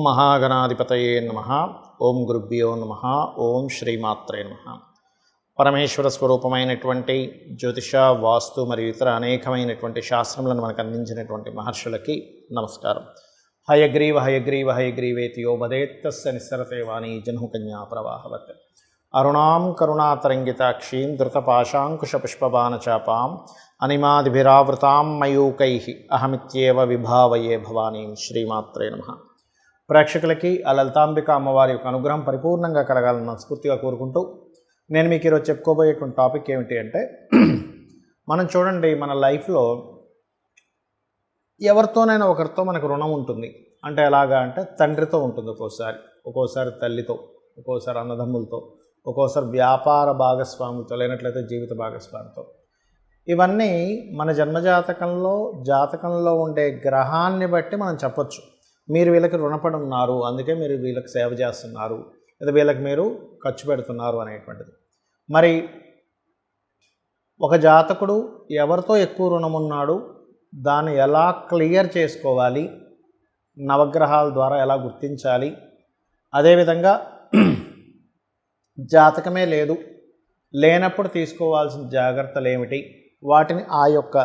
మహాగణాధిపతయే నమః. ఓం గురుభ్యో నమః. ఓం శ్రీమాత్రే నమః. పరమేశ్వర స్వరూపమైనటువంటి జ్యోతిష, వాస్తు మరియు ఇతర అనేకమైనటువంటి శాస్త్రములను మనకు అందించినటువంటి మహర్షులకి నమస్కారం. హయగ్రీవ హయగ్రీవ హయగ్రీవేతి యో వదేత్తస్య నిస్సరతే వాణీ జన్హుకన్యా ప్రవాహవత్. అరుణాం కరుణాతరంగితాక్షీం ధృతపాశాంకుశపుష్పబాణచాపాం అనిమాదిభిరావృతాం మయూకైః అహమిత్యేవ విభావయే భవానీం. శ్రీమాత్రే నమః. ప్రేక్షకులకి ఆ లలితాంబిక అమ్మవారి యొక్క అనుగ్రహం పరిపూర్ణంగా కలగాలని మనస్ఫూర్తిగా కోరుకుంటూ నేను మీకు ఈరోజు చెప్పుకోబోయేటువంటి టాపిక్ ఏమిటి అంటే, మనం చూడండి, మన లైఫ్లో ఎవరితోనైనా ఒకరితో మనకు రుణం ఉంటుంది. అంటే ఎలాగా అంటే, తండ్రితో ఉంటుంది ఒక్కోసారి తల్లితో, ఒక్కోసారి అన్నదమ్ములతో, ఒక్కోసారి వ్యాపార భాగస్వాములతో, లేనట్లయితే జీవిత భాగస్వామితో. ఇవన్నీ మన జాతకంలో ఉండే గ్రహాన్ని బట్టి మనం చెప్పొచ్చు. మీరు వీళ్ళకి రుణపడి ఉన్నారు, అందుకే మీరు వీళ్ళకి సేవ చేస్తున్నారు, లేదా వీళ్ళకి మీరు ఖర్చు పెడుతున్నారు అనేటువంటిది. మరి ఒక జాతకుడు ఎవరితో ఎక్కువ రుణం ఉన్నాడు, దాన్ని ఎలా క్లియర్ చేసుకోవాలి, నవగ్రహాల ద్వారా ఎలా గుర్తించాలి, అదేవిధంగా జాతకమే లేనప్పుడు తీసుకోవాల్సిన జాగ్రత్తలు ఏమిటి, వాటిని ఆ యొక్క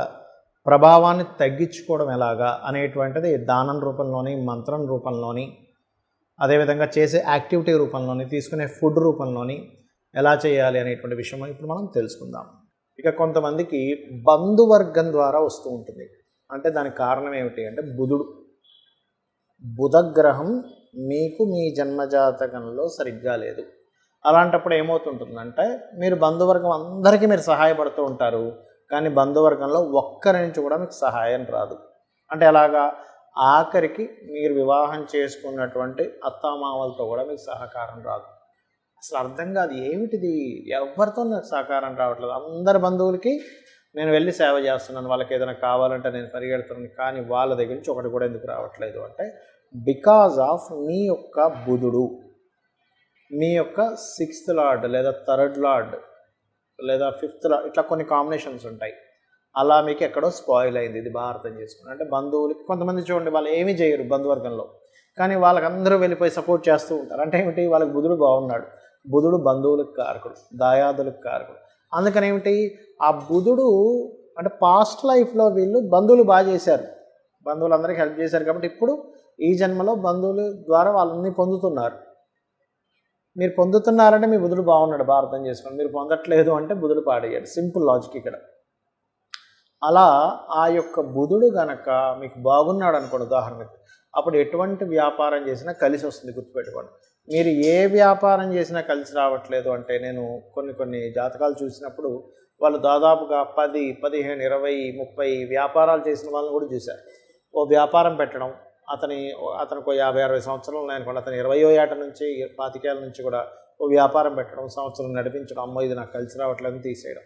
ప్రభావాన్ని తగ్గించుకోవడం ఎలాగా అనేటువంటిది దానం రూపంలోని, మంత్రం రూపంలోని, అదేవిధంగా చేసే యాక్టివిటీ రూపంలోని, తీసుకునే ఫుడ్ రూపంలోని ఎలా చేయాలి అనేటువంటి విషయం ఇప్పుడు మనం తెలుసుకుందాం. ఇక కొంతమందికి బంధువర్గం ద్వారా వస్తూ ఉంటుంది. అంటే దానికి కారణం ఏమిటి అంటే, బుధగ్రహం మీకు మీ జన్మజాతకంలో సరిగ్గా లేదు. అలాంటప్పుడు ఏమవుతుంటుందంటే, మీరు బంధువర్గం అందరికీ మీరు సహాయపడుతూ ఉంటారు, కానీ బంధువర్గంలో ఒక్కరి నుంచి కూడా మీకు సహాయం రాదు. అంటే అలాగా ఆఖరికి మీరు వివాహం చేసుకున్నటువంటి అత్తామామలతో కూడా మీకు సహకారం రాదు. అసలు అర్థం కాదు, ఏమిటిది, ఎవరితో నాకు సహకారం రావట్లేదు. అందరి బంధువులకి నేను వెళ్ళి సేవ చేస్తున్నాను, వాళ్ళకి ఏదైనా కావాలంటే నేను పరిగెడుతున్నాను, కానీ వాళ్ళ దగ్గర నుంచి ఒకటి కూడా ఎందుకు రావట్లేదు అంటే, బికాజ్ ఆఫ్ మీ యొక్క బుధుడు, మీ యొక్క 6th లార్డ్ లేదా 3rd లార్డ్ లేదా 5th లార్డ్, ఇట్లా కొన్ని కాంబినేషన్స్ ఉంటాయి. అలా మీకు ఎక్కడో స్పాయిల్ అయింది. ఇది బాగా అర్థం చేసుకోండి. అంటే బంధువులకి కొంతమంది చూడండి, వాళ్ళు ఏమీ చేయరు బంధువర్గంలో, కానీ వాళ్ళకి అందరూ వెళ్ళిపోయి సపోర్ట్ చేస్తూ ఉంటారు. అంటే ఏమిటి, వాళ్ళకి బుధుడు బాగున్నాడు. బుధుడు బంధువులకు కారకుడు, దాయాదులకు కారకుడు. అందుకని ఏమిటి, ఆ బుధుడు అంటే పాస్ట్ లైఫ్లో వీళ్ళు బంధువులు బాగా చేశారు, బంధువులందరికీ హెల్ప్ చేశారు, కాబట్టి ఇప్పుడు ఈ జన్మలో బంధువుల ద్వారా వాళ్ళని పొందుతున్నారు. మీరు పొందుతున్నారంటే మీ బుధుడు బాగున్నాడు, బాగా అర్థం చేసుకోండి. మీరు పొందట్లేదు అంటే బుధుడు పాడయ్యాడు. సింపుల్ లాజిక్ ఇక్కడ. అలా ఆ యొక్క బుధుడు గనక మీకు బాగున్నాడు అనుకోండి, ఉదాహరణకి, అప్పుడు ఎటువంటి వ్యాపారం చేసినా కలిసి వస్తుంది. గుర్తుపెట్టుకోండి, మీరు ఏ వ్యాపారం చేసినా కలిసి రావట్లేదు అంటే, నేను కొన్ని జాతకాలు చూసినప్పుడు వాళ్ళు దాదాపుగా 10, 15, 20, 30 వ్యాపారాలు చేసిన వాళ్ళని కూడా చూశారు. ఓ వ్యాపారం పెట్టడం, అతనికి 50-60 సంవత్సరాలు ఉన్నాయనుకోండి, అతను 20వ ఏట నుంచి 25 ఏళ్ళ నుంచి కూడా ఓ వ్యాపారం పెట్టడం, సంవత్సరం నడిపించడం, అమ్మో ఇది నాకు కలిసి రావట్లేదని తీసేయడం,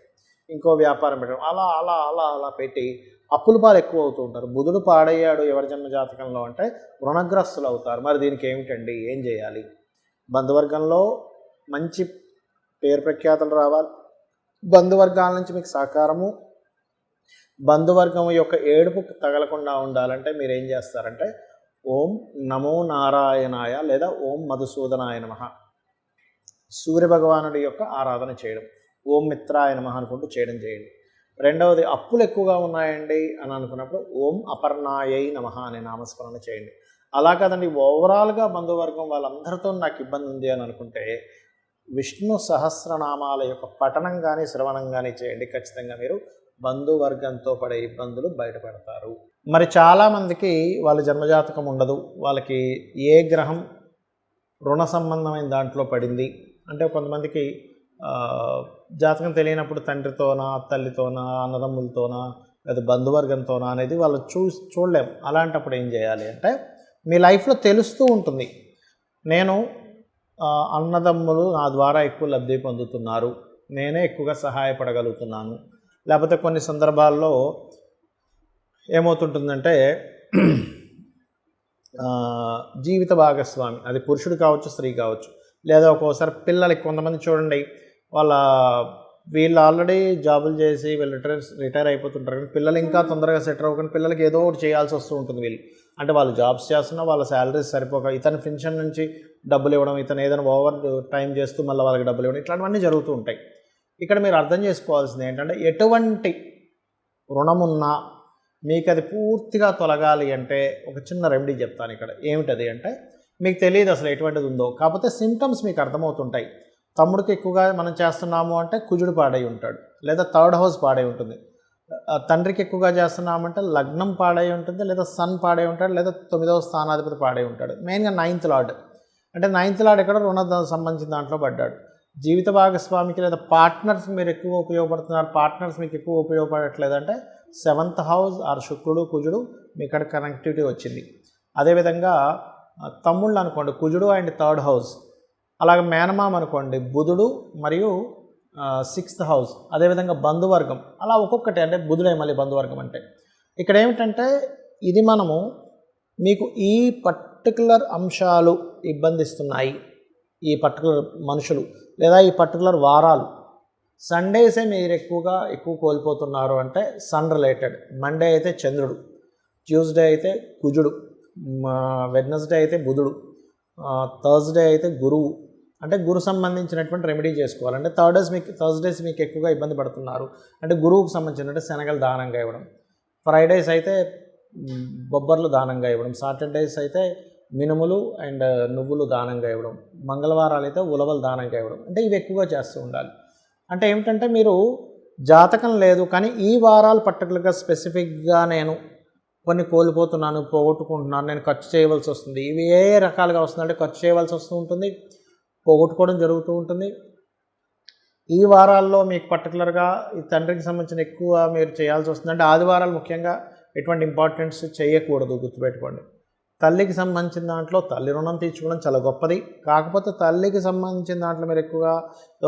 ఇంకో వ్యాపారం పెట్టడం, అలా అలా అలా అలా పెట్టి అప్పుల పాలు ఎక్కువ అవుతూ ఉంటారు. బుధుడు పాడయ్యాడు ఎవరి జన్మ జాతకంలో అంటే రుణగ్రస్తులు అవుతారు. మరి దీనికి ఏమిటండి, ఏం చేయాలి? బంధువర్గంలో మంచి పేరు ప్రఖ్యాతలు రావాలి, బంధువర్గాల నుంచి మీకు సహకారము, బంధువర్గం యొక్క ఏడుపు తగలకుండా ఉండాలంటే మీరు ఏం చేస్తారంటే, ఓం నమో నారాయణాయ లేదా ఓం మధుసూదనాయ నమః, సూర్యభగవానుడి యొక్క ఆరాధన చేయడం, ఓం మిత్రాయ నమః అనుకుంటూ చేయండి. రెండవది, అప్పులు ఎక్కువగా ఉన్నాయండి అని అనుకున్నప్పుడు ఓం అపర్ణాయై నమః అనే నామస్మరణ చేయండి. అలా కాదండి, ఓవరాల్గా బంధువర్గం వాళ్ళందరితో నాకు ఇబ్బంది ఉంది అని అనుకుంటే విష్ణు సహస్రనామాల యొక్క పఠనం కానీ శ్రవణం కానీ చేయండి. ఖచ్చితంగా మీరు బంధువర్గంతో పడే ఇబ్బందులు బయటపడతారు. మరి చాలామందికి వాళ్ళ జన్మజాతకం ఉండదు, వాళ్ళకి ఏ గ్రహం రుణ సంబంధమైన దాంట్లో పడింది అంటే, కొంతమందికి జాతకం తెలియనప్పుడు తండ్రితోనా, తల్లితోనా, అన్నదమ్ములతోనా, లేదా బంధువర్గంతోనా అనేది వాళ్ళు చూడలేం. అలాంటప్పుడు ఏం చేయాలి అంటే, మీ లైఫ్లో తెలుస్తూ ఉంటుంది, నేను అన్నదమ్ములు నా ద్వారా ఎక్కువ లబ్ధి పొందుతున్నారు, నేనే ఎక్కువగా సహాయపడగలుగుతున్నాను. లేకపోతే కొన్ని సందర్భాల్లో ఏమవుతుంటుందంటే, జీవిత భాగస్వామి, అది పురుషుడు కావచ్చు, స్త్రీ కావచ్చు, లేదా ఒక్కోసారి పిల్లలకి, కొంతమంది చూడండి, వీళ్ళు ఆల్రెడీ జాబులు చేసి వీళ్ళు రిటైర్ అయిపోతుంటారు, కానీ పిల్లలు ఇంకా తొందరగా సెటిల్ అవ్వకుండా పిల్లలకి ఏదో ఒకటి చేయాల్సి వస్తూ ఉంటుంది. వీళ్ళు అంటే వాళ్ళు జాబ్స్ చేస్తున్నా వాళ్ళ శాలరీస్ సరిపోక ఇతను పెన్షన్ నుంచి డబ్బులు ఇవ్వడం, ఇతను ఏదైనా ఓవర్ టైం చేస్తూ మళ్ళీ వాళ్ళకి డబ్బులు ఇవ్వడం, ఇట్లాంటివన్నీ జరుగుతూ ఉంటాయి. ఇక్కడ మీరు అర్థం చేసుకోవాల్సింది ఏంటంటే ఎటువంటి రుణమున్నా మీకు అది పూర్తిగా తొలగాలి అంటే ఒక చిన్న రెమెడీ చెప్తాను ఇక్కడ. ఏమిటది అంటే మీకు తెలియదు అసలు ఎటువంటిది ఉందో, కాకపోతే సిమ్టమ్స్ మీకు అర్థమవుతుంటాయి. తమ్ముడికి ఎక్కువగా మనం చేస్తున్నాము అంటే కుజుడు పాడై ఉంటాడు, లేదా థర్డ్ హౌస్ పాడై ఉంటుంది. తండ్రికి ఎక్కువగా చేస్తున్నామంటే లగ్నం పాడై ఉంటుంది, లేదా సన్ పాడై ఉంటాడు, లేదా 9వ స్థానాధిపతి పాడై ఉంటాడు. మెయిన్గా 9th లార్డ్, అంటే 9th లార్డ్ ఎక్కడ రుణ సంబంధించిన దాంట్లో పడ్డాడు. జీవిత భాగస్వామికి లేదా పార్ట్నర్స్కి మీరు ఎక్కువ ఉపయోగపడుతున్నారు, పార్ట్నర్స్ మీకు ఎక్కువ ఉపయోగపడట్లేదంటే 7th హౌస్ ఆర్ శుక్రుడు కుజుడు మీ ఇక్కడ కనెక్టివిటీ వచ్చింది. అదేవిధంగా తమ్ముళ్ళు అనుకోండి కుజుడు అండ్ 3rd హౌస్, అలాగే మేనమామ అనుకోండి బుధుడు మరియు 6th హౌస్, అదేవిధంగా బంధువర్గం, అలా ఒక్కొక్కటి. అంటే బుధుడే మళ్ళీ బంధువర్గం. అంటే ఇక్కడ ఏమిటంటే ఇది మనము మీకు ఈ పర్టికులర్ అంశాలు ఇబ్బందిస్తున్నాయి, ఈ పర్టికులర్ మనుషులు లేదా ఈ పర్టికులర్ వారాలు. సండేసే మీరు ఎక్కువ కోల్పోతున్నారు అంటే సన్ రిలేటెడ్. మండే అయితే చంద్రుడు, ట్యూస్డే అయితే కుజుడు, వెడ్నెస్డే అయితే బుధుడు, థర్స్డే అయితే గురువు. అంటే గురు సంబంధించినటువంటి రెమెడీ చేసుకోవాలి. అంటే థర్స్డేస్ మీకు ఎక్కువగా ఇబ్బంది పడుతున్నారు అంటే గురువుకు సంబంధించిన శనగలు దానంగా ఇవ్వడం, ఫ్రైడేస్ అయితే బొబ్బర్లు దానంగా ఇవ్వడం, సాటర్డేస్ అయితే మినుములు అండ్ నువ్వులు దానంగా ఇవ్వడం, మంగళవారాలు అయితే ఉలవలు దానంగా ఇవ్వడం. అంటే ఇవి ఎక్కువగా చేస్తూ ఉండాలి. అంటే ఏమిటంటే మీరు జాతకం లేదు కానీ ఈ వారాలు పర్టికులర్గా స్పెసిఫిక్గా నేను కొన్ని కోల్పోతున్నాను, పోగొట్టుకుంటున్నాను, నేను ఖర్చు చేయవలసి వస్తుంది. ఇవి ఏ రకాలుగా వస్తుందంటే ఖర్చు చేయవలసి వస్తూ ఉంటుంది, పోగొట్టుకోవడం జరుగుతూ ఉంటుంది. ఈ వారాల్లో మీకు పర్టికులర్గా ఈ తండ్రికి సంబంధించిన ఎక్కువ మీరు చేయాల్సి వస్తుంది. అంటే ఆదివారాలు ముఖ్యంగా ఎటువంటి ఇంపార్టెన్స్ చేయకూడదు, గుర్తుపెట్టుకోండి. తల్లికి సంబంధించిన దాంట్లో తల్లి రుణం తీర్చుకోవడం చాలా గొప్పది. కాకపోతే తల్లికి సంబంధించిన దాంట్లో మీరు ఎక్కువగా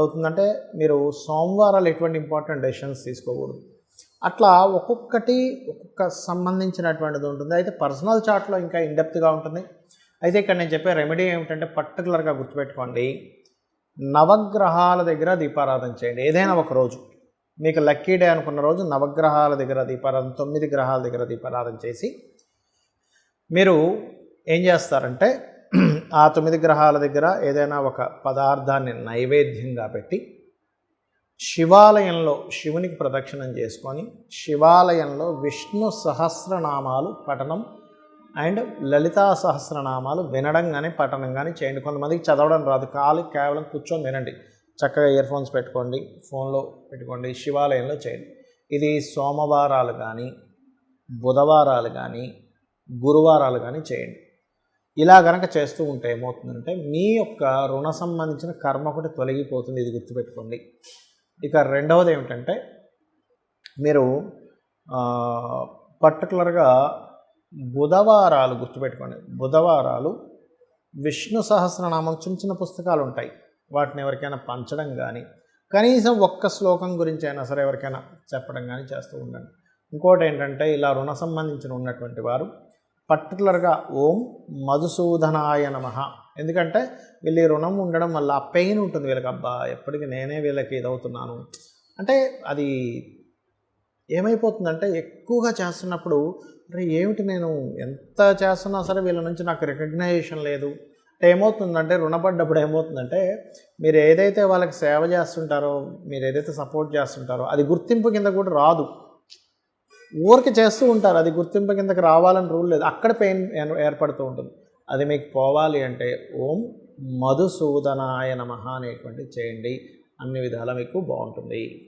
అవుతుందంటే మీరు సోమవారాలు ఎటువంటి ఇంపార్టెంట్ డెసిషన్స్ తీసుకోకూడదు. అట్లా ఒక్కొక్క సంబంధించినటువంటిది ఉంటుంది. అయితే పర్సనల్ చార్ట్లో ఇంకా ఇన్డెప్త్గా ఉంటుంది. అయితే ఇక్కడ నేను చెప్పే రెమెడీ ఏమిటంటే పర్టికులర్గా గుర్తుపెట్టుకోండి, నవగ్రహాల దగ్గర దీపారాధన చేయండి. ఏదైనా ఒక రోజు మీకు లక్కీ డే అనుకున్న రోజు నవగ్రహాల దగ్గర దీపారాధన, 9 గ్రహాల దగ్గర దీపారాధన చేసి మీరు ఏం చేస్తారంటే ఆ 9 గ్రహాల దగ్గర ఏదైనా ఒక పదార్థాన్ని నైవేద్యంగా పెట్టి శివాలయంలో శివునికి ప్రదక్షిణం చేసుకొని శివాలయంలో విష్ణు సహస్రనామాలు పఠనం అండ్ లలితా సహస్రనామాలు వినడం కానీ పఠనం కానీ చేయండి. కొంతమందికి చదవడం రాదు, కేవలం కూర్చొని వినండి. చక్కగా ఇయర్ ఫోన్స్ పెట్టుకోండి, ఫోన్లో పెట్టుకోండి, శివాలయంలో చేయండి. ఇది సోమవారాలు కానీ బుధవారాలు కానీ గురువారాలు కానీ చేయండి. ఇలా కనుక చేస్తూ ఉంటే ఏమవుతుందంటే మీ యొక్క రుణ సంబంధించిన కర్మ ఒకటి తొలగిపోతుంది. ఇది గుర్తుపెట్టుకోండి. ఇక రెండవది ఏమిటంటే మీరు పర్టికులర్గా బుధవారాలు గుర్తుపెట్టుకోండి. బుధవారాలు విష్ణు సహస్రనామం చిన్న పుస్తకాలు ఉంటాయి, వాటిని ఎవరికైనా పంచడం కానీ కనీసం ఒక్క శ్లోకం గురించి అయినా సరే ఎవరికైనా చెప్పడం కానీ చేస్తూ ఉండండి. ఇంకోటి ఏంటంటే ఇలా రుణ సంబంధించిన ఉన్నటువంటి వారు పర్టికులర్గా ఓం మధుసూదనాయ నమః. ఎందుకంటే వీళ్ళు ఈ రుణం ఉండడం వల్ల ఆ పెయిన్ ఉంటుంది వీళ్ళకి, అబ్బా ఎప్పటికీ నేనే వీళ్ళకి ఇదవుతున్నాను అంటే అది ఏమైపోతుందంటే ఎక్కువగా చేస్తున్నప్పుడు అరే ఏమిటి నేను ఎంత చేస్తున్నా సరే వీళ్ళ నుంచి నాకు రికగ్నైజేషన్ లేదు అంటే ఏమవుతుందంటే రుణపడ్డప్పుడు ఏమవుతుందంటే మీరు ఏదైతే వాళ్ళకి సేవ చేస్తుంటారో, మీరు ఏదైతే సపోర్ట్ చేస్తుంటారో అది గుర్తింపు కింద కూడా రాదు. ఊరికి చేస్తూ ఉంటారు, అది గుర్తింపు కిందకి రావాలని రూల్ లేదు. అక్కడ పెయిన్ ఏర్పడుతూ ఉంటుంది. అది మీకు పోవాలి అంటే ఓం మధుసూదనాయ నమః అనేటువంటి చేయండి. అన్ని విధాలా మీకు బాగుంటుంది.